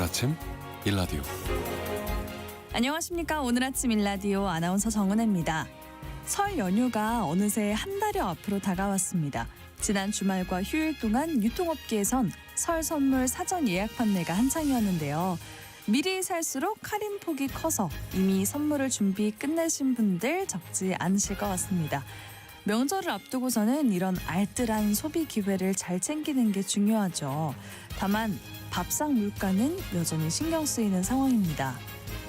아침 일라디오. 안녕하십니까. 오늘 아침 일라디오 아나운서 정은혜입니다. 설 연휴가 어느새 한 달여 앞으로 다가왔습니다. 지난 주말과 휴일 동안 유통업계에선 설 선물 사전 예약 판매가 한창이었는데요. 미리 살수록 할인폭이 커서 이미 선물을 준비 끝내신 분들 적지 않으실 것 같습니다. 명절을 앞두고서는 이런 알뜰한 소비 기회를 잘 챙기는 게 중요하죠. 다만 밥상 물가는 여전히 신경 쓰이는 상황입니다.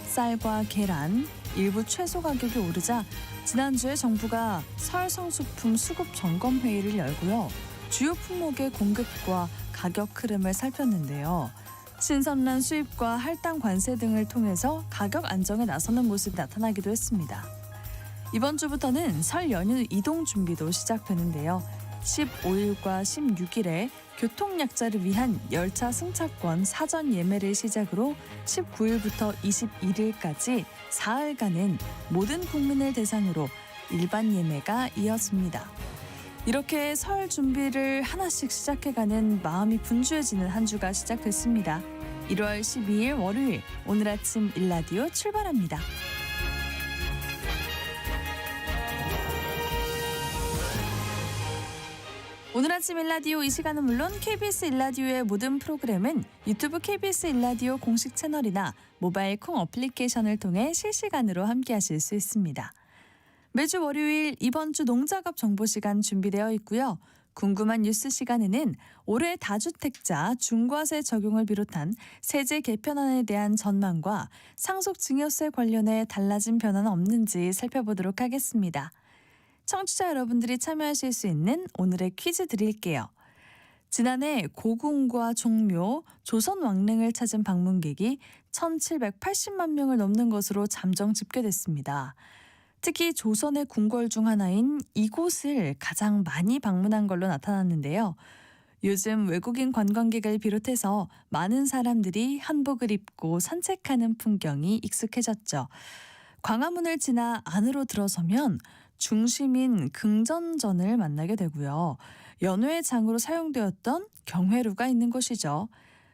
쌀과 계란, 일부 채소 가격이 오르자 지난주에 정부가 설 성수품 수급 점검 회의를 열고요. 주요 품목의 공급과 가격 흐름을 살폈는데요. 신선란 수입과 할당 관세 등을 통해서 가격 안정에 나서는 모습이 나타나기도 했습니다. 이번 주부터는 설 연휴 이동 준비도 시작되는데요. 15일과 16일에 교통약자를 위한 열차 승차권 사전 예매를 시작으로 19일부터 21일까지 사흘간은 모든 국민을 대상으로 일반 예매가 이어집니다. 이렇게 설 준비를 하나씩 시작해가는 마음이 분주해지는 한 주가 시작됐습니다. 1월 12일 월요일 오늘 아침 일라디오 출발합니다. 오늘 아침 일라디오 이 시간은 물론 KBS 일라디오의 모든 프로그램은 유튜브 KBS 일라디오 공식 채널이나 모바일 콩 어플리케이션을 통해 실시간으로 함께하실 수 있습니다. 매주 월요일 이번 주 농작업 정보 시간 준비되어 있고요. 궁금한 뉴스 시간에는 올해 다주택자 중과세 적용을 비롯한 세제 개편안에 대한 전망과 상속증여세 관련해 달라진 변화는 없는지 살펴보도록 하겠습니다. 청취자 여러분들이 참여하실 수 있는 오늘의 퀴즈 드릴게요. 지난해 고궁과 종묘, 조선 왕릉을 찾은 방문객이 1780만 명을 넘는 것으로 잠정 집계됐습니다. 특히 조선의 궁궐 중 하나인 이곳을 가장 많이 방문한 걸로 나타났는데요. 요즘 외국인 관광객을 비롯해서 많은 사람들이 한복을 입고 산책하는 풍경이 익숙해졌죠. 광화문을 지나 안으로 들어서면 중심인 긍전전을 만나게 되고요. 연회의 장으로 사용되었던 경회루가 있는 곳이죠.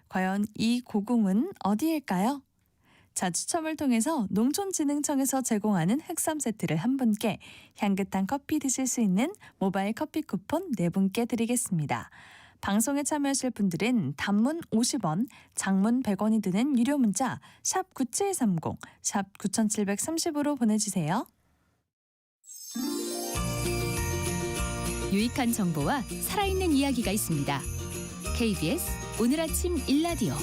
과연 이 고궁은 어디일까요? 자, 추첨을 통해서 농촌진흥청에서 제공하는 흑삼 세트를 한 분께, 향긋한 커피 드실 수 있는 모바일 커피 쿠폰 4분께 드리겠습니다. 방송에 참여하실 분들은 단문 50원, 장문 100원이 드는 유료 문자 샵 9730, 샵 9730으로 보내주세요. 유익한 정보와 살아있는 이야기가 있습니다. KBS 오늘 아침 일라디오.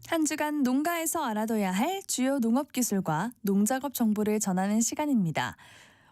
한 주간 농가에서 알아둬야 할 주요 농업기술과 농작업 정보를 전하는 시간입니다.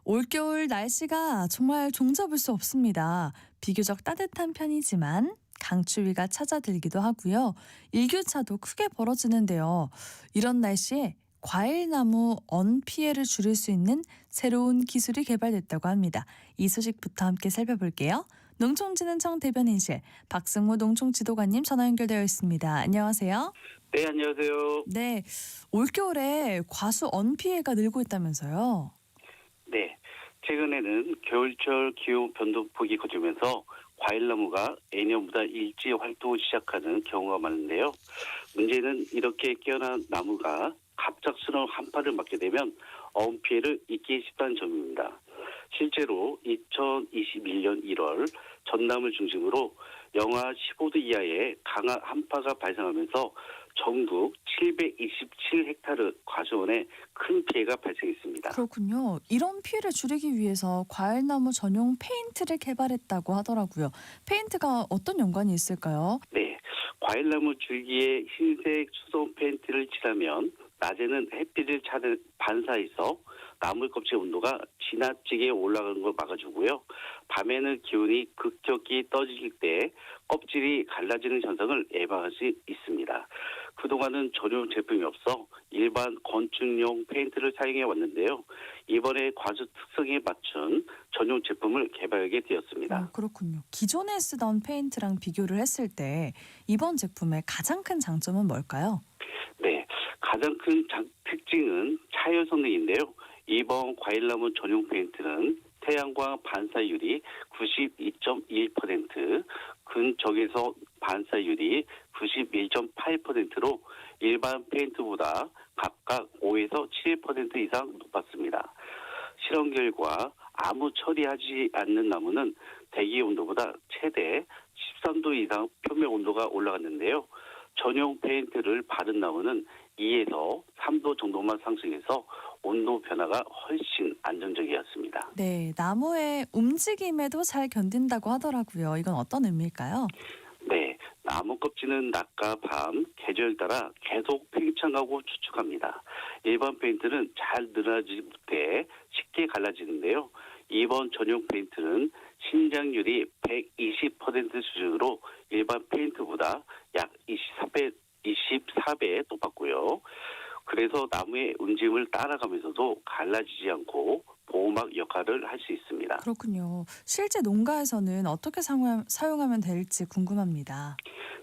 올겨울 날씨가 정말 종잡을 수 없습니다. 비교적 따뜻한 편이지만 강추위가 찾아들기도 하고요. 일교차도 크게 벌어지는데요. 이런 날씨에 과일나무 언 피해를 줄일 수 있는 새로운 기술이 개발됐다고 합니다. 이 소식부터 함께 살펴볼게요. 농촌진흥청 대변인실 박승무 농촌지도관님 전화 연결되어 있습니다. 안녕하세요. 네, 안녕하세요. 네, 올겨울에 과수 언 피해가 늘고 있다면서요. 네, 최근에는 겨울철 기후 변동폭이 커지면서 과일나무가 예년보다 일찍 활동을 시작하는 경우가 많은데요. 문제는 이렇게 깨어난 나무가 갑작스러운 한파를 맞게 되면 어음 피해를 입기 쉽다는 점입니다. 실제로 2021년 1월 전남을 중심으로 영하 15도 이하의 강한 한파가 발생하면서 전국 727헥타르 과수원에 큰 피해가 발생했습니다. 그렇군요. 이런 피해를 줄이기 위해서 과일나무 전용 페인트를 개발했다고 하더라고요. 페인트가 어떤 연관이 있을까요? 네, 과일나무 줄기에 흰색 수성 페인트를 칠하면 낮에는 햇빛을 반사해서 나무 껍질 온도가 지나치게 올라가는 걸 막아주고요. 밤에는 기온이 급격히 떨어질 때 껍질이 갈라지는 현상을 예방할 수 있습니다. 그동안은 전용 제품이 없어 일반 건축용 페인트를 사용해 왔는데요. 이번에 과수 특성에 맞춘 전용 제품을 개발하게 되었습니다. 그렇군요. 기존에 쓰던 페인트랑 비교를 했을 때 이번 제품의 가장 큰 장점은 뭘까요? 네, 가장 큰 특징은 차열 성능인데요. 이번 과일나무 전용 페인트는 태양광 반사율이 92.1%, 근적외선 반사율이 91.8%로 일반 페인트보다 각각 5에서 7% 이상 높았습니다. 실험 결과 아무 처리하지 않는 나무는 대기 온도보다 최대 13도 이상 표면 온도가 올라갔는데요. 전용 페인트를 바른 나무는 2에서 3도 정도만 상승해서 온도 변화가 훨씬 안정적이었습니다. 네, 나무의 움직임에도 잘 견딘다고 하더라고요. 이건 어떤 의미일까요? 네, 나무 껍질은 낮과 밤, 계절 따라 계속 팽창하고 추측합니다. 일반 페인트는 잘 늘어나지 못해 쉽게 갈라지는데요. 이번 전용 페인트는 신장률이 120% 수준으로 일반 페인트보다 약 24배 높았고요. 그래서 나무의 움직임을 따라가면서도 갈라지지 않고 보호막 역할을 할 수 있습니다. 그렇군요. 실제 농가에서는 어떻게 사용하면 될지 궁금합니다.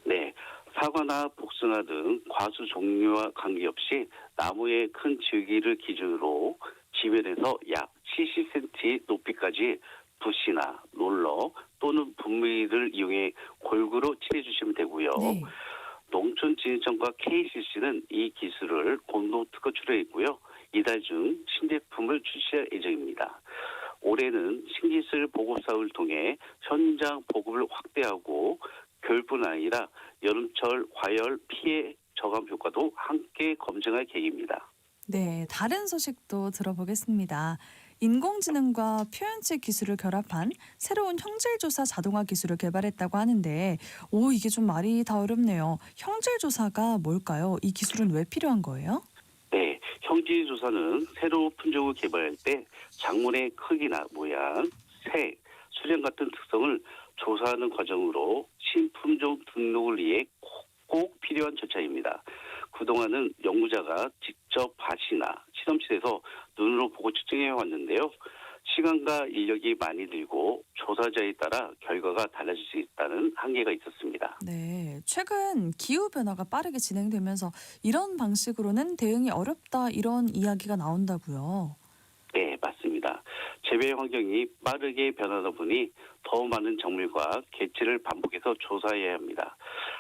네, 사과나 복숭아 등 과수 종류와 관계없이 나무의 큰 줄기를 기준으로 지면에서 약 70cm 높이까지 붓이나 롤러 또는 분무기를 이용해 골고루 칠해주시면 되고요. 네. 농촌진흥청과 KCC는 이 기술을 공동 특허 출원했고요. 이달 중 신제품을 출시할 예정입니다. 올해는 신기술 보급 사업을 통해 현장 보급을 확대하고 겨울뿐 아니라 여름철 과열 피해 저감 효과도 함께 검증할 계획입니다. 네, 다른 소식도 들어보겠습니다. 인공지능과 표현체 기술을 결합한 새로운 형질조사 자동화 기술을 개발했다고 하는데, 이게 좀 말이 다 어렵네요. 형질조사가 뭘까요? 이 기술은 왜 필요한 거예요? 네, 형질조사는 새로운 품종을 개발할 때 작물의 크기나 모양, 색, 수량 같은 특성을 조사하는 과정으로 신품종 등록을 위해 꼭 필요한 절차입니다. 그동안은 연구자가 직접 밭이나 실험실에서 눈으로 보고 측정해 왔는데요. 시간과 인력이 많이 들고 조사자에 따라 결과가 달라질 수 있다는 한계가 있었습니다. 네, 최근 기후변화가 빠르게 진행되면서 이런 방식으로는 대응이 어렵다 이런 이야기가 나온다고요. 네, 맞습니다. 재배 환경이 빠르게 변하다 보니 더 많은 작물과 개체를 반복해서 조사해야 합니다.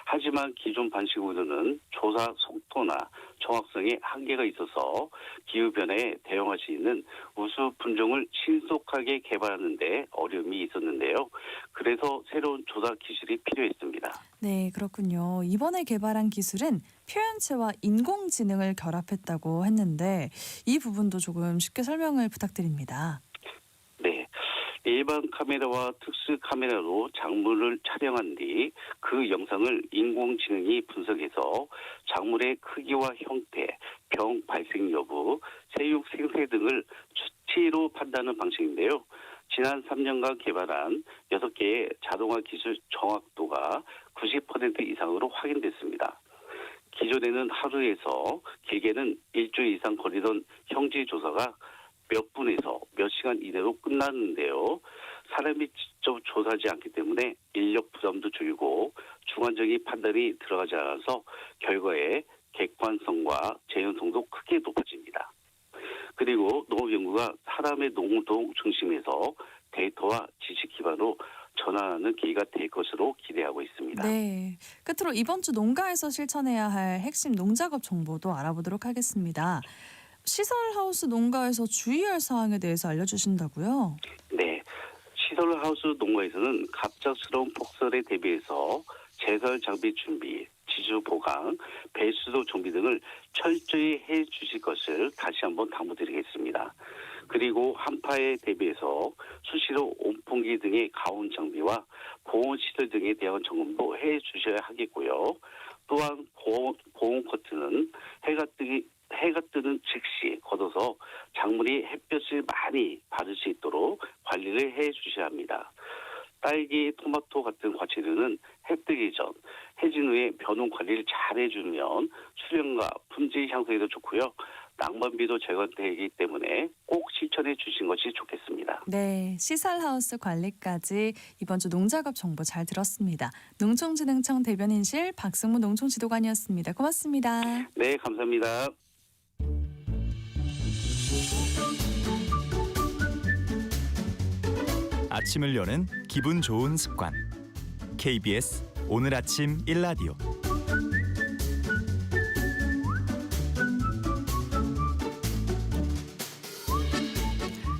하지만 기존 방식으로는 조사 속도나 정확성에 한계가 있어서 기후변화에 대응할 수 있는 우수 품종을 신속하게 개발하는 데 어려움이 있었는데요. 그래서 새로운 조사 기술이 필요했습니다. 네, 그렇군요. 이번에 개발한 기술은 표현체와 인공지능을 결합했다고 했는데 이 부분도 조금 쉽게 설명을 부탁드립니다. 네. 일반 카메라와 특수 카메라로 작물을 촬영한 뒤 그 영상을 인공지능이 분석해서 작물의 크기와 형태, 병 발생 여부, 세육 생태 등을 수치로 판단하는 방식인데요. 지난 3년간 개발한 6개의 자동화 기술 정확도가 90% 이상으로 확인됐습니다. 기존에는 하루에서 길게는 일주일 이상 걸리던 형질 조사가 몇 분에서 몇 시간 이내로 끝났는데요. 사람이 직접 조사하지 않기 때문에 인력 부담도 줄고 주관적인 판단이 들어가지 않아서 결과의 객관성과 재현성도 크게 높아집니다. 그리고 농업연구가 사람의 노동 중심에서 데이터와 지식 기반으로 전환하는 계기가 될 것으로 기대하고 있습니다. 네, 끝으로 이번 주 농가에서 실천해야 할 핵심 농작업 정보도 알아보도록 하겠습니다. 시설하우스 농가에서 주의할 사항에 대해서 알려주신다고요? 네, 시설하우스 농가에서는 갑작스러운 폭설에 대비해서 제설 장비 준비, 지주 보강, 배수도 정비 등을 철저히 해 주실 것을 다시 한번 당부드리겠습니다. 그리고 한파에 대비해서 수시로 온풍기 등의 가온 장비와 보온시설 등에 대한 점검도 해 주셔야 하겠고요. 또한 보온 커튼은 해가 뜨는 즉시 걷어서 작물이 햇볕을 많이 받을 수 있도록 관리를 해 주셔야 합니다. 딸기, 토마토 같은 과채류는 해 뜨기 전, 해진 후에 벼농 관리를 잘 해주면 수령과 품질 향상에도 좋고요. 낭만비도 제거되기 때문에 꼭 실천해 주신 것이 좋겠습니다. 네, 시설하우스 관리까지 이번 주 농작업 정보 잘 들었습니다. 농촌진흥청 대변인실 박승무 농촌지도관이었습니다. 고맙습니다. 네, 감사합니다. 아침을 여는 기분 좋은 습관. KBS 오늘 아침 일라디오.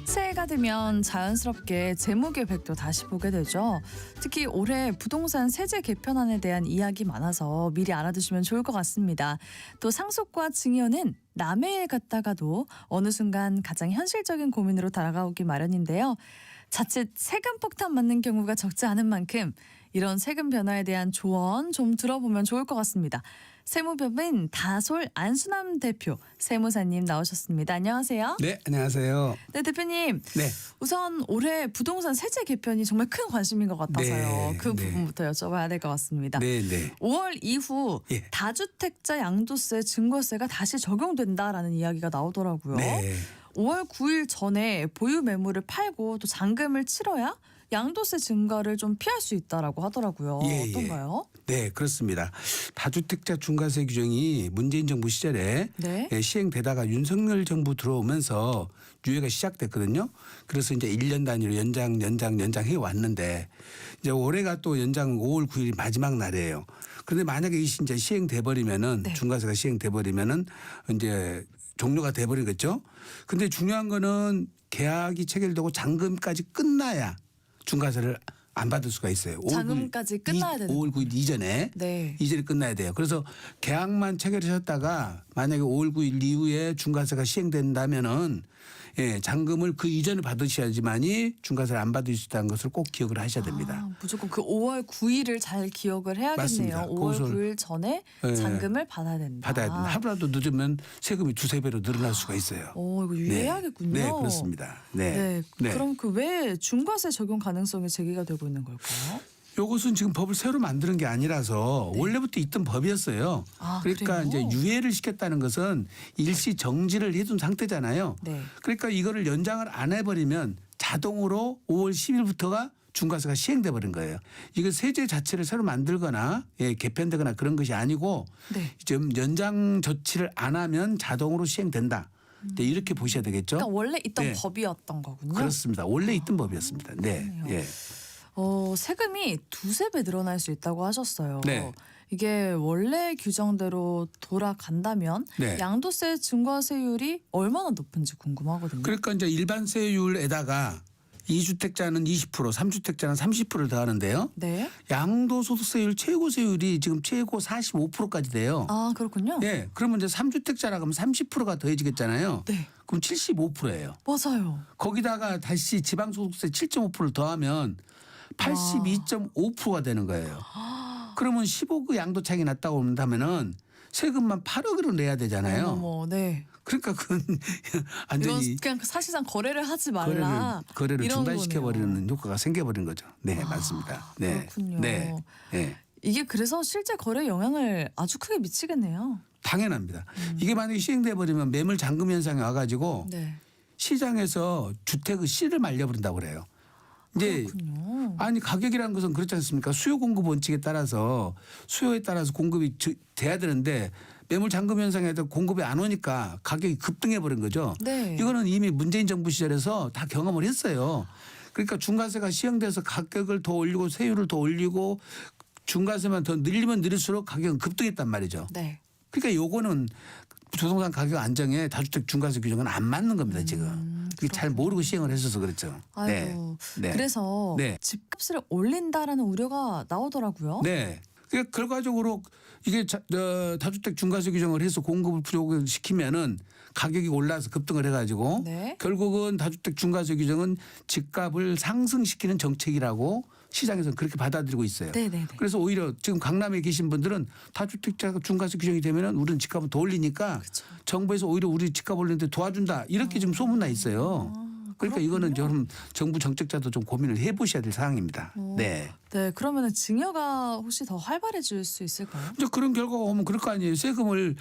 새해가 되면 자연스럽게 재무계획도 다시 보게 되죠. 특히 올해 부동산 세제 개편안에 대한 이야기 많아서 미리 알아두시면 좋을 것 같습니다. 또 상속과 증여는 남의 일 같다가도 어느 순간 가장 현실적인 고민으로 다가오기 마련인데요. 자칫 세금 폭탄 맞는 경우가 적지 않은 만큼 이런 세금 변화에 대한 조언 좀 들어보면 좋을 것 같습니다. 세무법인 다솔 안수남 대표 세무사님 나오셨습니다. 안녕하세요. 네, 안녕하세요. 네, 대표님. 네. 우선 올해 부동산 세제 개편이 정말 큰 관심인 것 같아서요. 네, 그 네. 부분부터 여쭤봐야 될 것 같습니다. 네, 네. 5월 이후 예. 다주택자 양도세, 증거세가 다시 적용된다라는 이야기가 나오더라고요. 네. 5월 9일 전에 보유 매물을 팔고 또 잔금을 치러야 양도세 증가를 좀 피할 수 있다라고 하더라고요. 예, 예. 어떤가요? 네, 그렇습니다. 다주택자 중과세 규정이 문재인 정부 시절에 네. 시행되다가 윤석열 정부 들어오면서 유예가 시작됐거든요. 그래서 이제 1년 단위로 연장해 왔는데 이제 올해가 또 연장 5월 9일이 마지막 날이에요. 그런데 만약에 이제 시행돼 버리면은 네. 중과세가 시행돼 버리면은 이제 종료가 돼 버리겠죠. 근데 중요한 거는 계약이 체결되고 잔금까지 끝나야 중과세를 안 받을 수가 있어요. 5월 9일 잔금까지 끝나야 되는 5월 9일 이전에 네. 이전에 끝나야 돼요. 그래서 계약만 체결하셨다가 만약에 5월 9일 이후에 중과세가 시행된다면은 잔금을 그 이전에 받으셔야지만이 중과세를 안 받을 수 있다는 것을 꼭 기억을 하셔야 됩니다. 무조건 그 5월 9일을 잘 기억을 해야겠네요. 맞습니다. 5월 그것을 9일 전에 예. 잔금을 받아야 된다. 받아야 됩니다. 하루라도 늦으면 세금이 두세 배로 늘어날 수가 있어요. 이거 유의해야겠군요. 네, 그렇습니다. 네. 네. 그럼 그 왜 중과세 적용 가능성이 제기가 되고 있는 걸까요? 이것은 지금 법을 새로 만드는 게 아니라서 원래부터 있던 법이었어요. 아, 그러니까 그래요? 이제 유예를 시켰다는 것은 일시 정지를 해둔 상태잖아요. 네. 그러니까 이거를 연장을 안 해버리면 자동으로 5월 10일부터가 중과세가 시행돼 버린 거예요. 이거 세제 자체를 새로 만들거나 개편되거나 그런 것이 아니고 네. 좀 연장 조치를 안 하면 자동으로 시행된다. 이제 이렇게 보셔야 되겠죠. 그러니까 원래 있던 네. 법이었던 거군요. 그렇습니다. 원래 있던 법이었습니다. 네. 그렇네요. 예. 세금이 두세 배 늘어날 수 있다고 하셨어요. 네. 이게 원래 규정대로 돌아간다면 네. 양도세 증과세율이 얼마나 높은지 궁금하거든요. 그러니까 이제 일반 세율에다가 2주택자는 20%, 3주택자는 30%를 더하는데요. 네. 양도소득세율 최고세율이 지금 최고 45%까지 돼요. 아, 그렇군요. 네, 그러면 이제 3주택자라 그러면 30%가 더해지겠잖아요. 네. 그럼 75%예요. 맞아요. 거기다가 다시 지방소득세 7.5%를 더하면 82.5%가 되는 거예요. 그러면 15그 양도차익이 났다고 한다면은 세금만 8억으로 내야 되잖아요. 어머, 네. 그러니까 그건 이건 완전히 그냥 사실상 거래를 하지 말라. 거래를 이런 중단시켜 거네요. 버리는 효과가 생겨버린 거죠. 네, 맞습니다. 네, 그렇군요. 네, 네. 이게 그래서 실제 거래에 영향을 아주 크게 미치겠네요. 당연합니다. 이게 만약에 시행돼 버리면 매물 잠금 현상이 와가지고 네. 시장에서 주택의 씨를 말려버린다고 그래요. 이제 그렇군요. 아니 가격이라는 것은 그렇지 않습니까? 수요 공급 원칙에 따라서 수요에 따라서 공급이 돼야 되는데 매물 잠금 현상에서 공급이 안 오니까 가격이 급등해 버린 거죠. 네. 이거는 이미 문재인 정부 시절에서 다 경험을 했어요. 그러니까 중과세가 시행돼서 가격을 더 올리고 세율을 더 올리고 중과세만 더 늘리면 늘릴수록 가격은 급등했단 말이죠. 네. 그러니까 요거는 부동산 가격 안정에 다주택 중과세 규정은 안 맞는 겁니다 지금. 그게 잘 모르고 시행을 했어서 그렇죠. 아이고. 네. 그래서 네. 집값을 올린다라는 우려가 나오더라고요. 네. 그러니까 결과적으로 이게 다주택 중과세 규정을 해서 공급을 부족을 시키면은 가격이 올라서 급등을 해가지고 네. 결국은 다주택 중과세 규정은 집값을 상승시키는 정책이라고 시장에서는 그렇게 받아들이고 있어요. 네네네. 그래서 오히려 지금 강남에 계신 분들은 다주택자 중과세 규정이 되면은 우리는 집값을 더 올리니까 그쵸. 정부에서 오히려 우리 집값 올리는데 도와준다 이렇게 지금 소문나 있어요. 그러니까 이거는 좀 정부 정책자도 좀 고민을 해보셔야 될 사항입니다. 네. 네, 그러면은 증여가 혹시 더 활발해질 수 있을까요? 이제 그런 결과가 오면 그럴 거 아니에요. 세금을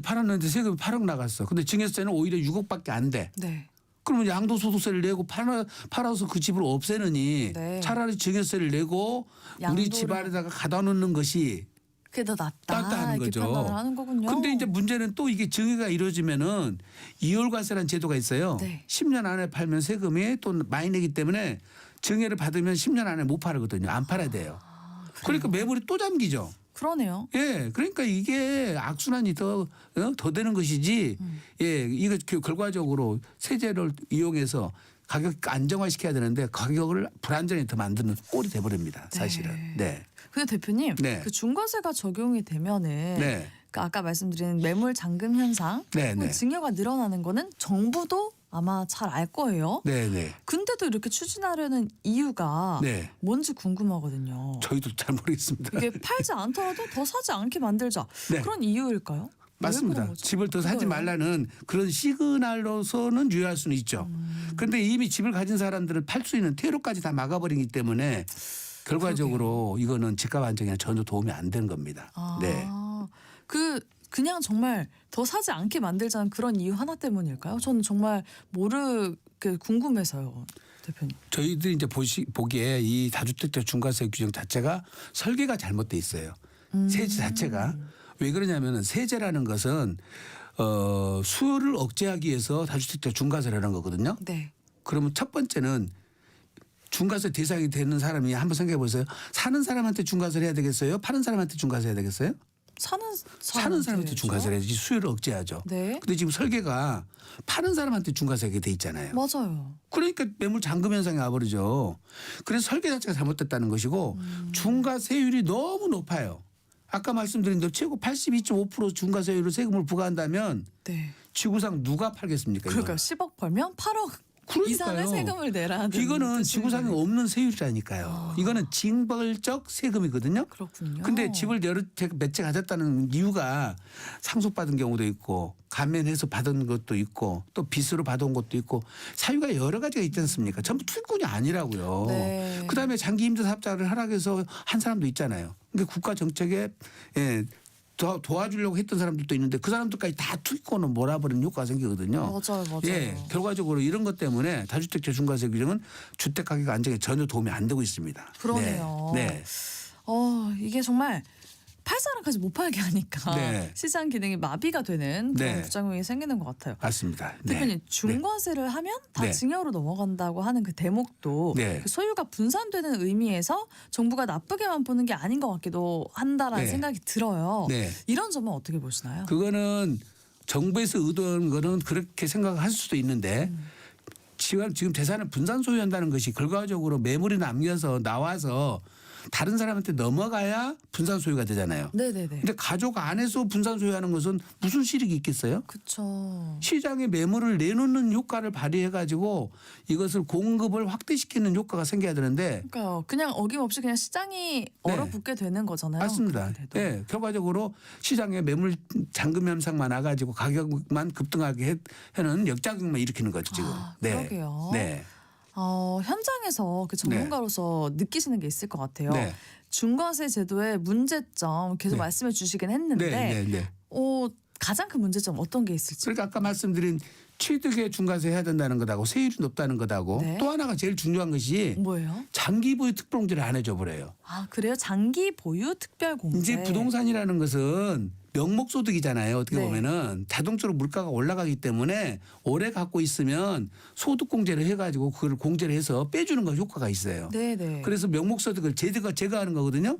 팔았는데 세금이 8억 나갔어. 근데 증여세는 오히려 6억밖에 안 돼. 네. 그러면 양도소득세를 내고 팔아서 그 집을 없애느니 네. 차라리 증여세를 내고 우리 양도를- 집안에다가 가다 놓는 것이 그게 더 낫다. 하는 이렇게 거죠. 판단을 하는 거군요. 근데 이제 문제는 또 이게 증여가 이루어지면은 이월과세라는 제도가 있어요. 네. 10년 안에 팔면 세금이 또 많이 내기 때문에 증여를 받으면 10년 안에 못 팔거든요. 안 팔아야 돼요. 그러니까 매물이 또 잠기죠. 그러네요. 예, 그러니까 이게 악순환이 더 되는 것이지. 예, 이거 결과적으로 세제를 이용해서 가격 안정화시켜야 되는데 가격을 불안정하게 더 만드는 꼴이 돼버립니다. 사실은. 네. 근데 대표님, 네. 그 중과세가 적용이 되면은 네. 그 아까 말씀드린 매물 잠금 현상, 네, 네. 증여가 늘어나는 거는 정부도 아마 잘 알 거예요. 네, 네. 근데도 이렇게 추진하려는 이유가 네. 뭔지 궁금하거든요. 저희도 잘 모르겠습니다. 이게 팔지 않더라도 더 사지 않게 만들자. 네. 그런 이유일까요? 왜 맞습니다. 그런 거죠? 집을 더 사지 그거요. 말라는 그런 시그널로서는 유효할 수는 있죠. 그런데 이미 집을 가진 사람들은 팔 수 있는 퇴로까지 다 막아버리기 때문에 결과적으로 이거는 집값 안정에 전혀 도움이 안 되는 겁니다. 아, 네. 그냥 정말 더 사지 않게 만들자는 그런 이유 하나 때문일까요? 저는 정말 모르게 궁금해서요, 대표님. 저희들이 이제 보기에 이 다주택자 중과세 규정 자체가 설계가 잘못돼 있어요. 세제 자체가. 왜 그러냐면은 세제라는 것은 수요를 억제하기 위해서 다주택자 중과세를 하는 거거든요. 네. 그러면 첫 번째는 중과세 대상이 되는 사람이 한번 생각해 보세요. 사는 사람한테 중과세를 해야 되겠어요? 파는 사람한테 중과세 해야 되겠어요? 사는 사람한테 중과세를 해야지 수요를 억제하죠. 네. 근데 지금 설계가 파는 사람한테 중과세가 돼 있잖아요. 맞아요. 그러니까 매물 잠금 현상이 와버리죠. 그래서 설계 자체가 잘못됐다는 것이고 중과세율이 너무 높아요. 아까 말씀드린 대로 최고 82.5% 중과세율로 세금을 부과한다면 네. 지구상 누가 팔겠습니까? 그러니까 이거? 10억 벌면 8억 그러니까요. 이상의 세금을 내라는 이거는 뜻이네요. 지구상에 없는 세율이라니까요. 이거는 징벌적 세금이거든요. 그렇군요. 근데 집을 여러 채 몇 채 가졌다는 이유가 상속받은 경우도 있고 감면해서 받은 것도 있고 또 빚으로 받아온 것도 있고 사유가 여러 가지가 있지 않습니까? 전부 투기꾼이 아니라고요. 네. 그다음에 장기 임대 사업자를 하락해서 한 사람도 있잖아요. 근데 국가 정책에 도와주려고 했던 사람들도 있는데 그 사람들까지 다 투기꾼으로 몰아버리는 효과가 생기거든요. 맞아요. 예, 결과적으로 이런 것 때문에 다주택자 중과세 규정은 주택 가격 안정에 전혀 도움이 안 되고 있습니다. 그러네요. 네. 네. 이게 정말 팔 사람까지 못 팔게 하니까 네. 시장 기능이 마비가 되는 그런 네. 부작용이 생기는 것 같아요. 맞습니다. 네. 대표님 중과세를 하면 다 네. 증여로 넘어간다고 하는 그 대목도 네. 그 소유가 분산되는 의미에서 정부가 나쁘게만 보는 게 아닌 것 같기도 한다라는 네. 생각이 들어요. 네. 이런 점은 어떻게 보시나요? 그거는 정부에서 의도한 거는 그렇게 생각할 수도 있는데 지금 재산을 분산 소유한다는 것이 결과적으로 매물이 남겨서 나와서 다른 사람한테 넘어가야 분산 소유가 되잖아요. 네네네. 근데 가족 안에서 분산 소유하는 것은 무슨 실익이 있겠어요? 그렇죠. 시장에 매물을 내놓는 효과를 발휘해 가지고 이것을 공급을 확대시키는 효과가 생겨야 되는데 그러니까요. 그냥 어김없이 그냥 시장이 얼어붙게 되는 거잖아요. 맞습니다. 그렇게 돼도. 네, 결과적으로 시장에 매물 잠금 현상만 와가지고 가격만 급등하게 해는 역작용만 일으키는 거죠 지금. 그러게요. 네. 현장에서 그 전문가로서 느끼시는 게 있을 것 같아요. 네. 중과세 제도의 문제점 계속 네. 말씀해 주시긴 했는데 네. 네. 가장 큰 문제점 어떤 게 있을지. 그러니까 아까 말씀드린 취득에 중과세 해야 된다는 것하고 세율이 높다는 것하고 네. 또 하나가 제일 중요한 것이 뭐예요? 장기 보유 특별공제를 안 해줘 버려요. 아 그래요? 장기 보유 특별 공제. 이제 부동산이라는 것은 명목소득이잖아요. 어떻게 네. 보면은 자동적으로 물가가 올라가기 때문에 오래 갖고 있으면 소득공제를 해가지고 그걸 공제를 해서 빼주는 거 효과가 있어요. 네네. 그래서 명목소득을 제거하는 거거든요.